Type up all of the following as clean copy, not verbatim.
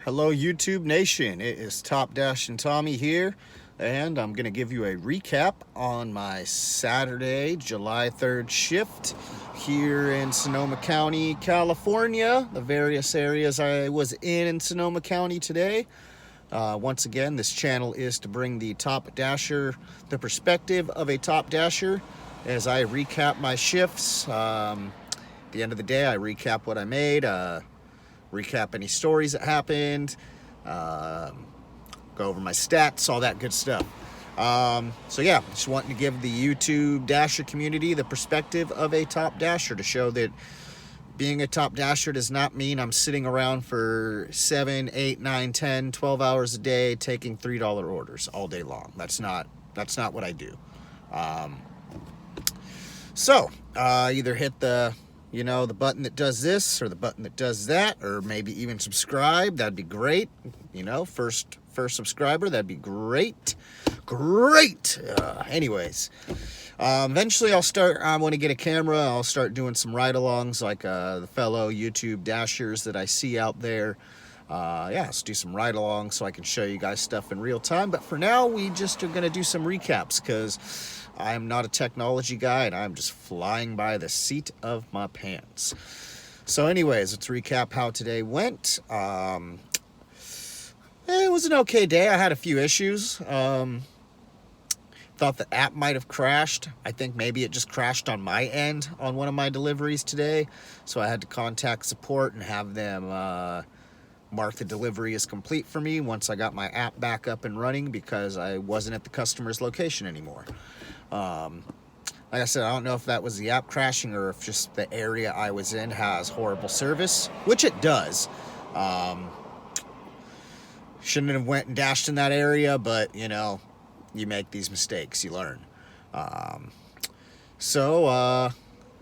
Hello YouTube Nation, it is Top Dash and Tommy here, and I'm going to give you a recap on my Saturday, July 3rd shift here in Sonoma County, California, the various areas I was in Sonoma County today. Once again, this channel is to bring the top dasher, the perspective of a top dasher, as I recap my shifts. At the end of the day, I recap what I made, recap any stories that happened, go over my stats, all that good stuff. So yeah, just wanting to give the YouTube dasher community the perspective of a top dasher, to show that being a top dasher does not mean I'm sitting around for 7, 8, 9, 10, 12 hours a day taking $3 orders all day long. That's not what I do. So either hit the the button that does this or the button that does that, or maybe even subscribe. That'd be great. First subscriber, that'd be great. Anyways, eventually I want to get a camera. I'll start doing some ride-alongs like the fellow YouTube dashers that I see out there. Let's do some ride-alongs so I can show you guys stuff in real time. But for now, we just are going to do some recaps, because I'm not a technology guy and I'm just flying by the seat of my pants. So anyways, let's recap how today went. It was an okay day. I had a few issues. Thought the app might have crashed. I think maybe it just crashed on my end on one of my deliveries today. So I had to contact support and have them mark the delivery as complete for me once I got my app back up and running, because I wasn't at the customer's location anymore. Like I said, I don't know if that was the app crashing or if just the area I was in has horrible service, which it does. Shouldn't have went and dashed in that area, but you make these mistakes, you learn.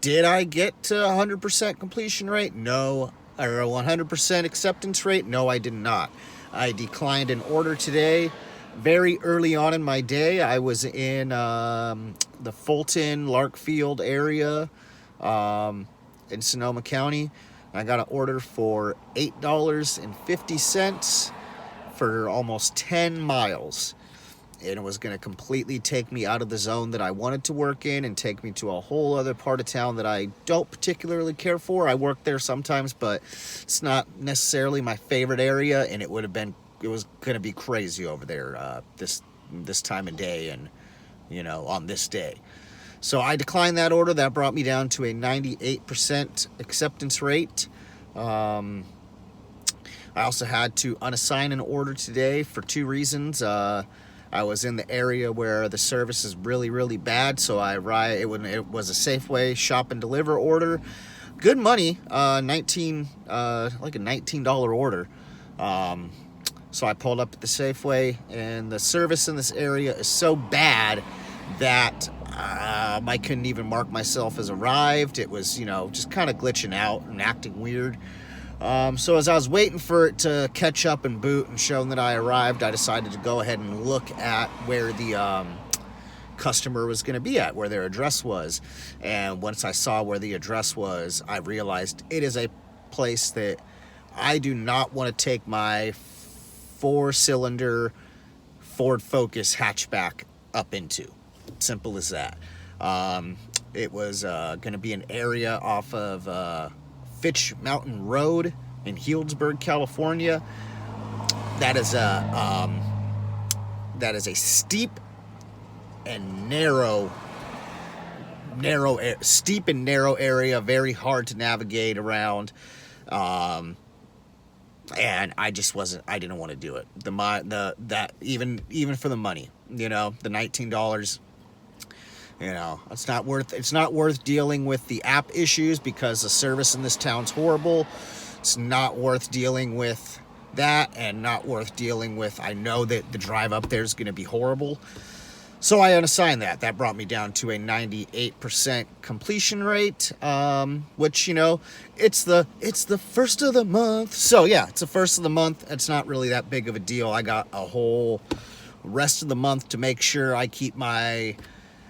Did I get to 100% completion rate? No. Or 100% acceptance rate? No, I did not. I declined an order today. Very early on in my day, I was in the Fulton, Larkfield area in Sonoma County. I got an order for $8.50 for almost 10 miles. And it was going to completely take me out of the zone that I wanted to work in and take me to a whole other part of town that I don't particularly care for. I work there sometimes, but it's not necessarily my favorite area, and it was going to be crazy over there this time of day and, on this day. So I declined that order. That brought me down to a 98% acceptance rate. I also had to unassign an order today for two reasons. I was in the area where the service is really, really bad, so it was a Safeway shop and deliver order. Good money, like a $19 order. So I pulled up at the Safeway, and the service in this area is so bad that I couldn't even mark myself as arrived. It was, just kind of glitching out and acting weird. So as I was waiting for it to catch up and boot and show that I arrived, I decided to go ahead and look at where the customer was going to be at, where their address was. And once I saw where the address was, I realized it is a place that I do not want to take my 4-cylinder Ford Focus hatchback up into. Simple as that. It was going to be an area off of Fitch Mountain Road in Healdsburg, California. That is a steep and narrow area, very hard to navigate around. And I didn't want to do it. Even for the money, the $19. It's not worth dealing with the app issues, because the service in this town's horrible. It's not worth dealing with that, and not worth dealing with, I know that the drive up there is going to be horrible. So I unassigned that. That brought me down to a 98% completion rate, which, it's the first of the month. So yeah, it's the first of the month. It's not really that big of a deal. I got a whole rest of the month to make sure I keep my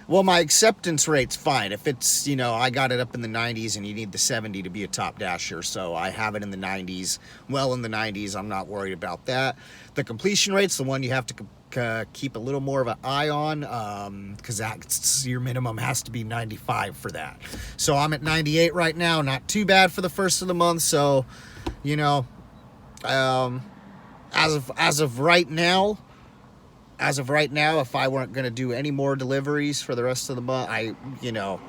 Well, my acceptance rate's fine. If it's, you know, I got it up in the 90s and you need the 70 to be a top dasher, so I have it in the 90s, well in the 90s. I'm not worried about that. The completion rate's the one you have to keep a little more of an eye on, because that's your minimum has to be 95 for that. So I'm at 98 right now, not too bad for the first of the month. So, you know, as of right now, if I weren't going to do any more deliveries for the rest of the month, you know,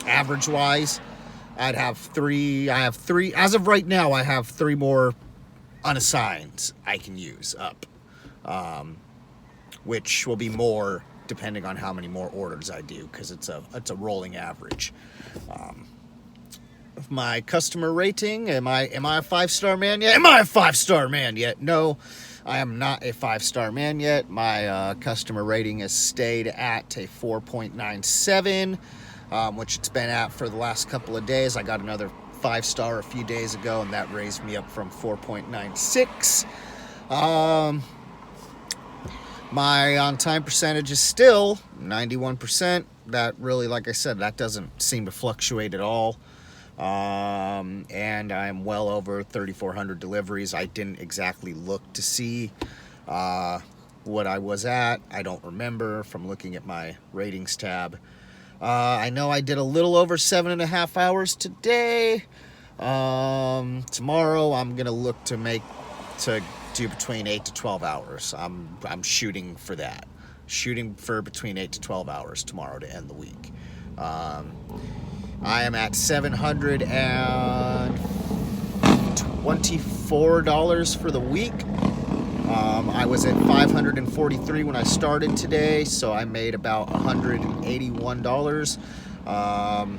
average wise, I'd have three. I have three. As of right now, I have 3 more unassigns I can use up, which will be more depending on how many more orders I do, because it's a rolling average. My customer rating, am I a 5-star man yet? Am I a 5-star man yet? No, I am not a 5-star man yet. My customer rating has stayed at a 4.97, which it's been at for the last couple of days. I got another 5-star a few days ago, and that raised me up from 4.96. My on-time percentage is still 91%. That really, like I said, that doesn't seem to fluctuate at all. And I'm well over 3,400 deliveries. I didn't exactly look to see what I was at. I don't remember from looking at my ratings tab. I know I did a little over 7.5 hours today. Tomorrow I'm gonna look to do between 8 to 12 hours. I'm shooting for that. Shooting for between 8 to 12 hours tomorrow to end the week. I am at $724 for the week. I was at $543 when I started today, so I made about $181.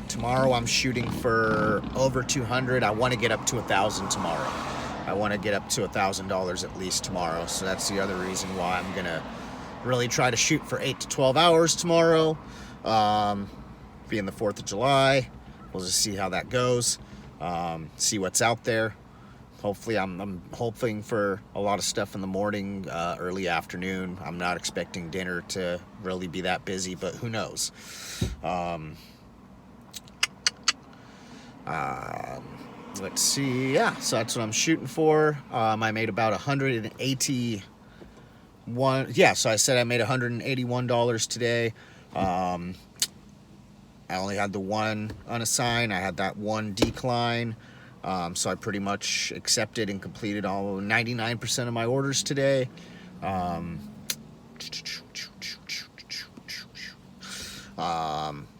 Tomorrow I'm shooting for over 200. I want to get up to 1,000 tomorrow. I want to get up to $1,000 at least tomorrow, so that's the other reason why I'm gonna really try to shoot for 8 to 12 hours tomorrow. Being the 4th of July, we'll just see how that goes. See what's out there. Hopefully, I'm hoping for a lot of stuff in the morning, early afternoon. I'm not expecting dinner to really be that busy, but who knows? Let's see. Yeah, so that's what I'm shooting for. I made about 181. Yeah, so I said I made $181 today. I only had the one unassigned. I had that one decline. So I pretty much accepted and completed all 99% of my orders today.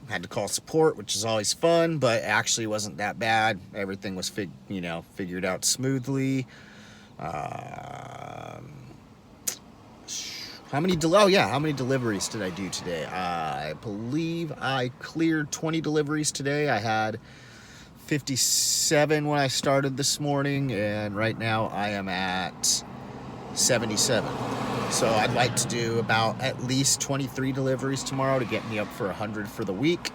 Had to call support, which is always fun, but actually wasn't that bad. Everything was figured out smoothly. How many deliveries did I do today? I believe I cleared 20 deliveries today. I had 57 when I started this morning, and right now I am at 77. So I'd like to do about at least 23 deliveries tomorrow to get me up for 100 for the week.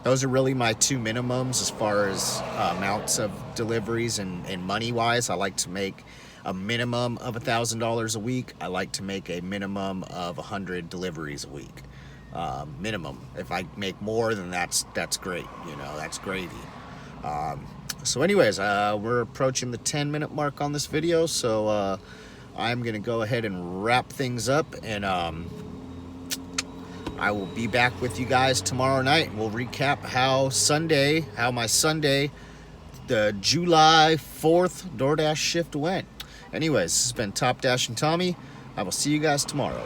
Those are really my 2 minimums as far as amounts of deliveries and money-wise. I like to make a minimum of $1,000 a week. I like to make a minimum of 100 deliveries a week. Minimum. If I make more, then that's great. You know, that's gravy. So anyways, we're approaching the 10-minute mark on this video, so I'm gonna go ahead and wrap things up, and I will be back with you guys tomorrow night, and we'll recap how my Sunday, the July 4th DoorDash shift went. Anyways, this has been Top Dash and Tommy. I will see you guys tomorrow.